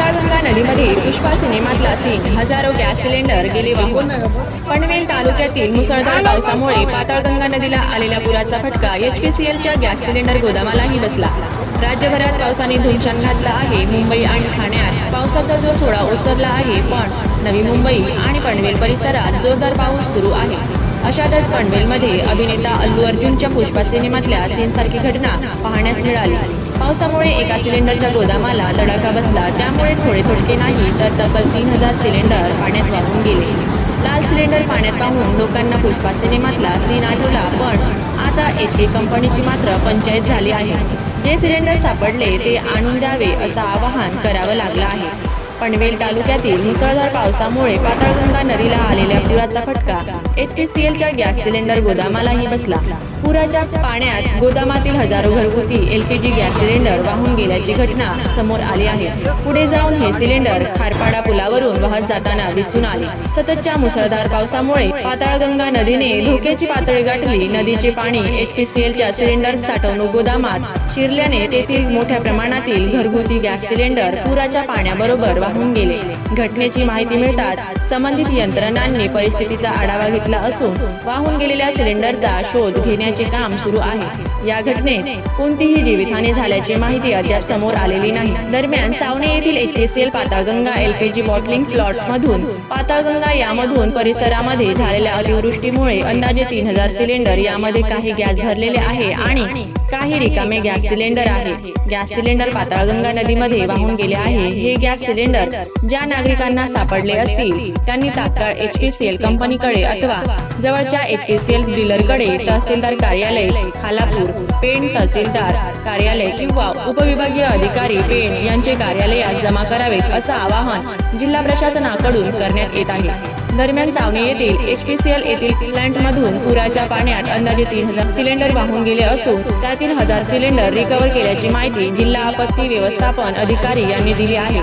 पाताळगंगा नदीमध्ये पुष्पा सिनेमातला सीन, हजारो gas cylinder गेले वाहून। पनवेल तालुक्यातील मुसळधार पावसामुळे पाताळगंगा नदीला आलेल्या पुराचा फटका HPCLच्या गॅस सिलेंडर गोदामालाही बसला। राज्यभरात पावसाने धुमशान घातला आहे। मुंबई आणि ठाण्यात पावसाचा जोर थोडा ओसरला आहे, पण नवी मुंबई आणि पनवेल परिसरात जोरदार पाऊस सुरू आहे। अशातच पनवेलमध्ये अभिनेता अल्लू अर्जुनच्या पुष्पा सिनेमातल्या सीनसारखी घटना पाहण्यास मिळाली। पावसामुळे एका सिलेंडरच्या गोदामाला तडाखा बसला, त्यामुळे थोडे थोडके नाही तर तब्बल 3000 सिलेंडर पाण्यात वाहून गेले। लाल सिलेंडर पाण्यात पाहून लोकांना पुष्पा सिनेमातला सीन आठवला, पण आता HP कंपनीची मात्र पंचायत झाली आहे। जे सिलेंडर सापडले ते आणून द्यावे असं आवाहन करावं लागलं आहे। पनवेल तालुक्यातील मुसळधार पावसामुळे पाताळगंगा नदीला आलेल्या पुराचा फटका HPCLच्या गॅस सिलेंडर गोदामालाही बसला। पुराच्या पाण्यात गोदामातील हजारो घरगुती LPG गॅस सिलेंडर वाहून गेल्याची घटना समोर आली आहे। पुढे जाऊन हे सिलेंडर खारपाडा पुलावरून वाहत जाताना दिसून आले। सततच्या मुसळधार पावसामुळे पाताळगंगा नदीने धोक्याची पातळी गाठली। नदीचे पाणी HPCLच्या सिलेंडर साठवणूक गोदामात शिरल्याने तेथील मोठ्या प्रमाणातील घरगुती गॅस सिलेंडर पुराच्या पाण्याबरोबर वाहून गेले। घटनेची माहिती मिळताच संबंधित यंत्रणांनी परिस्थितीचा आढावा घेतला असून वाहून गेलेल्या सिलेंडरचा शोध घेण्याचे काम सुरू आहे। या घटनेत कोणतीही जीवितहानी झाल्याची माहिती अद्याप समोर आलेली नाही। दरम्यान चावणे येथील HPCL Patalganga LPG bottling plot मधून पाताळगंगा यामधून परिसरामध्ये झालेल्या अतिवृष्टीमुळे अंदाजे 3000 सिलेंडर यामध्ये काही गॅस भरलेले आहे आणि काही रिकामे गॅस सिलेंडर आहे। गॅस सिलेंडर पाताळगंगा नदीमध्ये वाहून गेले आहे। हे गॅस सिलेंडर ज्या नागरिकांना सापडले असतील त्यांनी तात्काळ HPCL कंपनीकडे अथवा जवळच्या HPCL डीलरकडे तहसीलदार कार्यालय खालापूर, पेण तहसीलदार कार्यालय किंवा उपविभागीय अधिकारी पेण यांचे कार्यालयात जमा करावेत असं आवाहन जिल्हा प्रशासनाकडून करण्यात येत आहे। दरम्यान चावणे येथील HPCL येथील प्लांटमधून पुराच्या पाण्यात अंदाजे 3000 सिलेंडर वाहून गेले असून त्यातील 1000 सिलेंडर रिकव्हर केल्याची माहिती जिल्हा आपत्ती व्यवस्थापन अधिकारी यांनी दिली आहे।